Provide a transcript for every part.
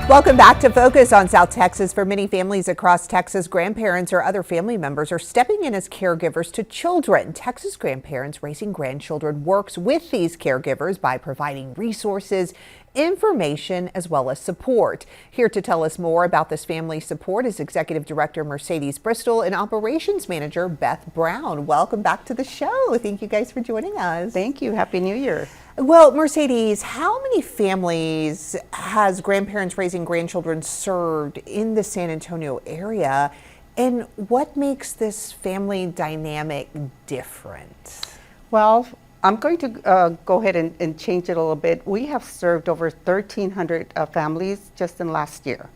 Welcome back to Focus on South Texas. For many families across Texas, grandparents or other family members are stepping in as caregivers to children. Texas Grandparents Raising Grandchildren works with these caregivers by providing resources, information, as well as support. Here to tell us more about this family support is Executive Director Mercedes Bristol and Operations Manager Beth Brown. Welcome back to the show. Thank you guys for joining us. Thank you. Happy New Year. Well, Mercedes, how many families has Grandparents Raising Grandchildren served in the San Antonio area, and what makes this family dynamic different? Well, I'm going to go ahead and change it a little bit. We have served over 1,300 families just in last year.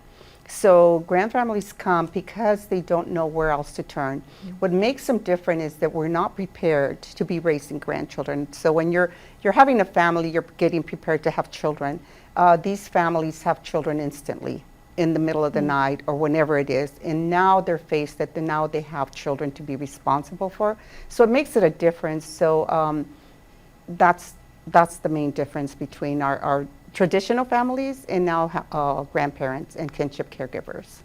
So grandfamilies come because they don't know where else to turn. What makes them different is that we're not prepared to be raising grandchildren. So when you're having a family, you're getting prepared to have children. These families have children instantly in the middle of the night or whenever it is. And now they're faced that now they have children to be responsible for. So it makes it a difference. So that's the main difference between our traditional families and now grandparents and kinship caregivers.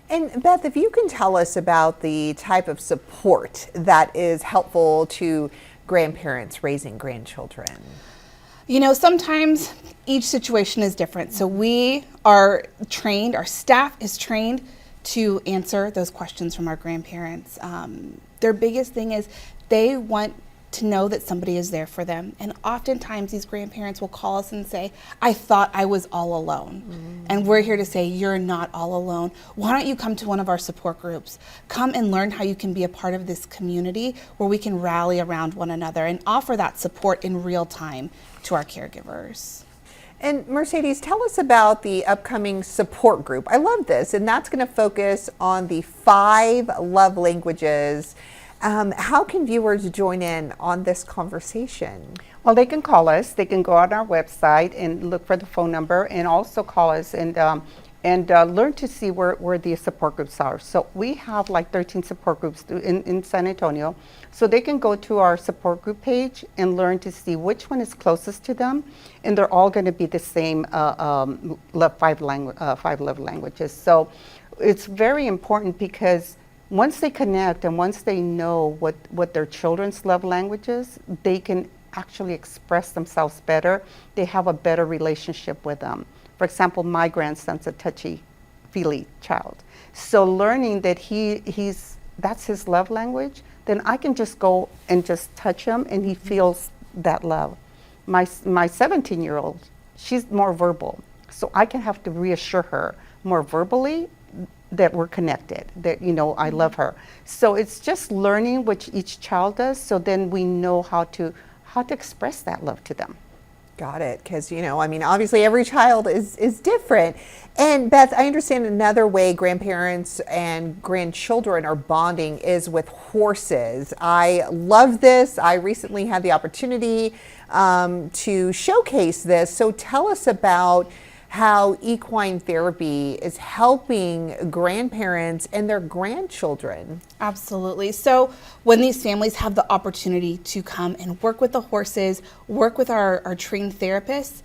And Beth, if you can tell us about the type of support that is helpful to grandparents raising grandchildren. You know, sometimes each situation is different. So we are trained, our staff is trained to answer those questions from our grandparents. Their biggest thing is they want to know that somebody is there for them. And oftentimes these grandparents will call us and say, I thought I was all alone. And we're here to say, you're not all alone. Why don't you come to one of our support groups? Come and learn how you can be a part of this community where we can rally around one another and offer that support in real time to our caregivers. And Mercedes, tell us about the upcoming support group. I love this, and that's going to focus on the 5 love languages. How can viewers join in on this conversation? Well, they can call us. They can go on our website and look for the phone number, and also call us and learn to see where the support groups are. So we have like 13 support groups in San Antonio. So they can go to our support group page and learn to see which one is closest to them, and they're all going to be the same 5 love languages. So it's very important because once they connect and once they know what their children's love language is, they can actually express themselves better. They have a better relationship with them. For example, my grandson's a touchy-feely child. So learning that that's his love language, then I can just go and just touch him and he feels that love. My 17-year-old, she's more verbal. So I can have to reassure her more verbally that we're connected, that, you know, I love her. So it's just learning what each child does, so then we know how to express that love to them. Got it, because, you know, I mean, obviously every child is different. And Beth, I understand another way grandparents and grandchildren are bonding is with horses. I love this. I recently had the opportunity to showcase this. So tell us about how equine therapy is helping grandparents and their grandchildren. Absolutely. So when these families have the opportunity to come and work with the horses, work with our trained therapists,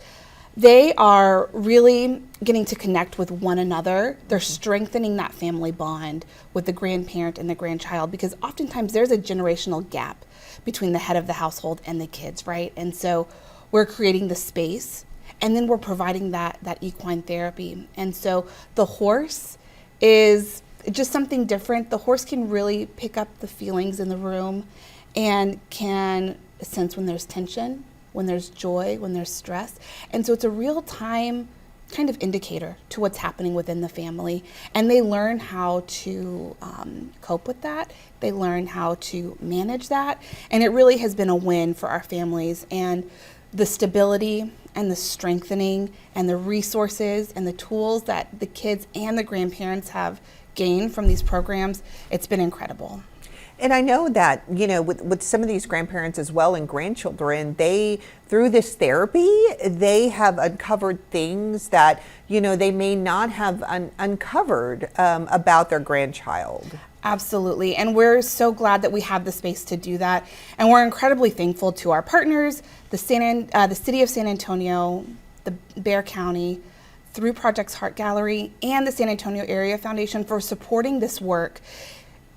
they are really getting to connect with one another. They're strengthening that family bond with the grandparent and the grandchild, because oftentimes there's a generational gap between the head of the household and the kids, right? And so we're creating the space, and then we're providing that equine therapy. And so the horse is just something different. The horse can really pick up the feelings in the room and can sense when there's tension, when there's joy, when there's stress. And so it's a real-time kind of indicator to what's happening within the family. And they learn how to cope with that. They learn how to manage that. And it really has been a win for our families. And the stability and the strengthening and the resources and the tools that the kids and the grandparents have gained from these programs, it's been incredible. And I know that, you know, with some of these grandparents as well and grandchildren, through this therapy, they have uncovered things that, you know, they may not have uncovered about their grandchild. Absolutely. And we're so glad that we have the space to do that. And we're incredibly thankful to our partners, the City of San Antonio, the Bexar County, through Projects Heart Gallery and the San Antonio Area Foundation for supporting this work.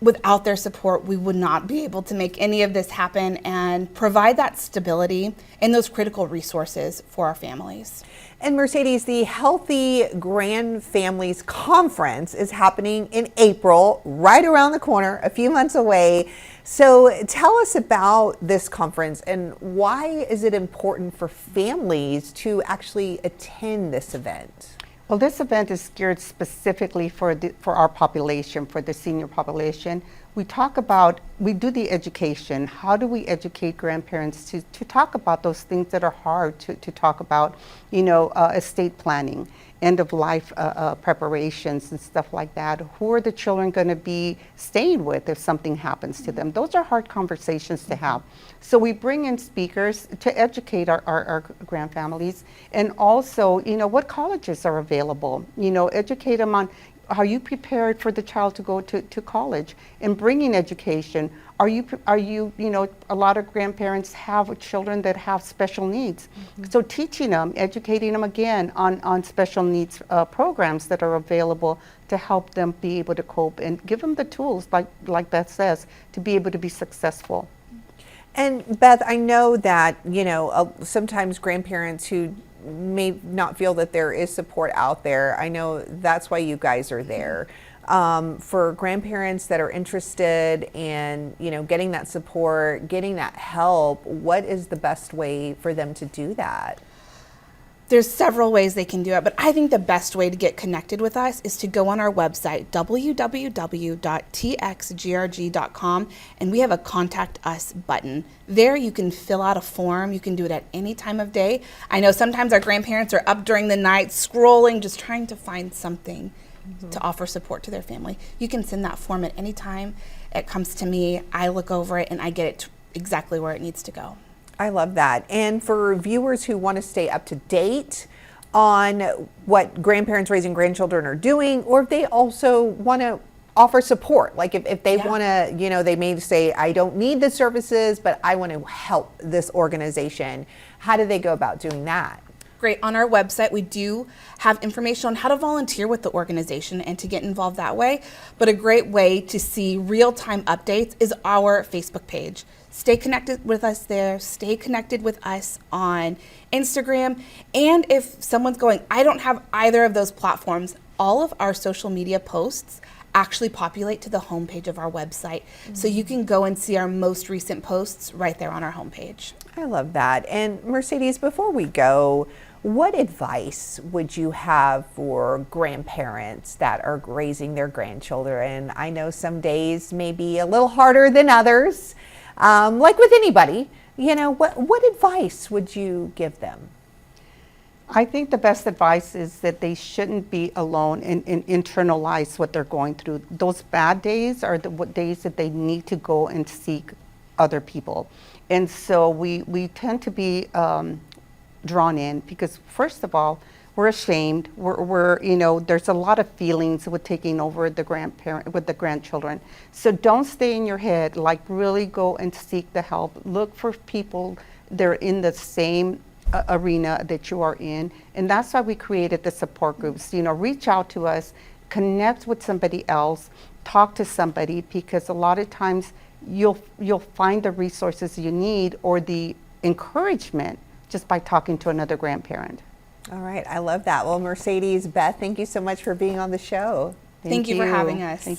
Without their support, we would not be able to make any of this happen and provide that stability and those critical resources for our families. And Mercedes, the Healthy Grand Families Conference is happening in April, right around the corner, a few months away. So tell us about this conference and why is it important for families to actually attend this event? Well, this event is geared specifically for our population, for the senior population. We do the education. How do we educate grandparents to talk about those things that are hard to talk about, estate planning, end of life preparations and stuff like that. Who are the children going to be staying with if something happens to them? Those are hard conversations to have. So we bring in speakers to educate our grandfamilies, and also, what colleges are available. Educate them on how you prepared for the child to go to college, and bringing education. Are you, a lot of grandparents have children that have special needs. So teaching them, educating them again on special needs programs that are available to help them be able to cope and give them the tools, like Beth says, to be able to be successful. And Beth, I know that, sometimes grandparents who may not feel that there is support out there, I know that's why you guys are there. For grandparents that are interested in, getting that support, getting that help, what is the best way for them to do that? There's several ways they can do it, but I think the best way to get connected with us is to go on our website, www.txgrg.com, and we have a Contact Us button. There you can fill out a form. You can do it at any time of day. I know sometimes our grandparents are up during the night scrolling, just trying to find something to offer support to their family. You can send that form at any time. It comes to me, I look over it, and I get it exactly where it needs to go. I love that. And for viewers who want to stay up to date on what grandparents raising grandchildren are doing, or if they also want to offer support, like if they want to, they may say, I don't need the services, but I want to help this organization. How do they go about doing that? Great. On our website, we do have information on how to volunteer with the organization and to get involved that way. But a great way to see real-time updates is our Facebook page. Stay connected with us there. Stay connected with us on Instagram. And if someone's going, I don't have either of those platforms, all of our social media posts actually populate to the homepage of our website. So you can go and see our most recent posts right there on our homepage. I love that. And Mercedes, before we go, what advice would you have for grandparents that are raising their grandchildren? I know some days may be a little harder than others, like with anybody. What advice would you give them? I think the best advice is that they shouldn't be alone and internalize what they're going through. Those bad days are the days that they need to go and seek other people. And so we tend to be drawn in because, first of all, we're ashamed. We're there's a lot of feelings with taking over the grandchildren. So don't stay in your head. Like, really go and seek the help. Look for people that are in the same arena that you are in, and that's why we created the support groups. Reach out to us, connect with somebody else, talk to somebody, because a lot of times you'll find the resources you need or the encouragement just by talking to another grandparent. All right, I love that. Well, Mercedes, Beth, thank you so much for being on the show. Thank you for having us. Thank you.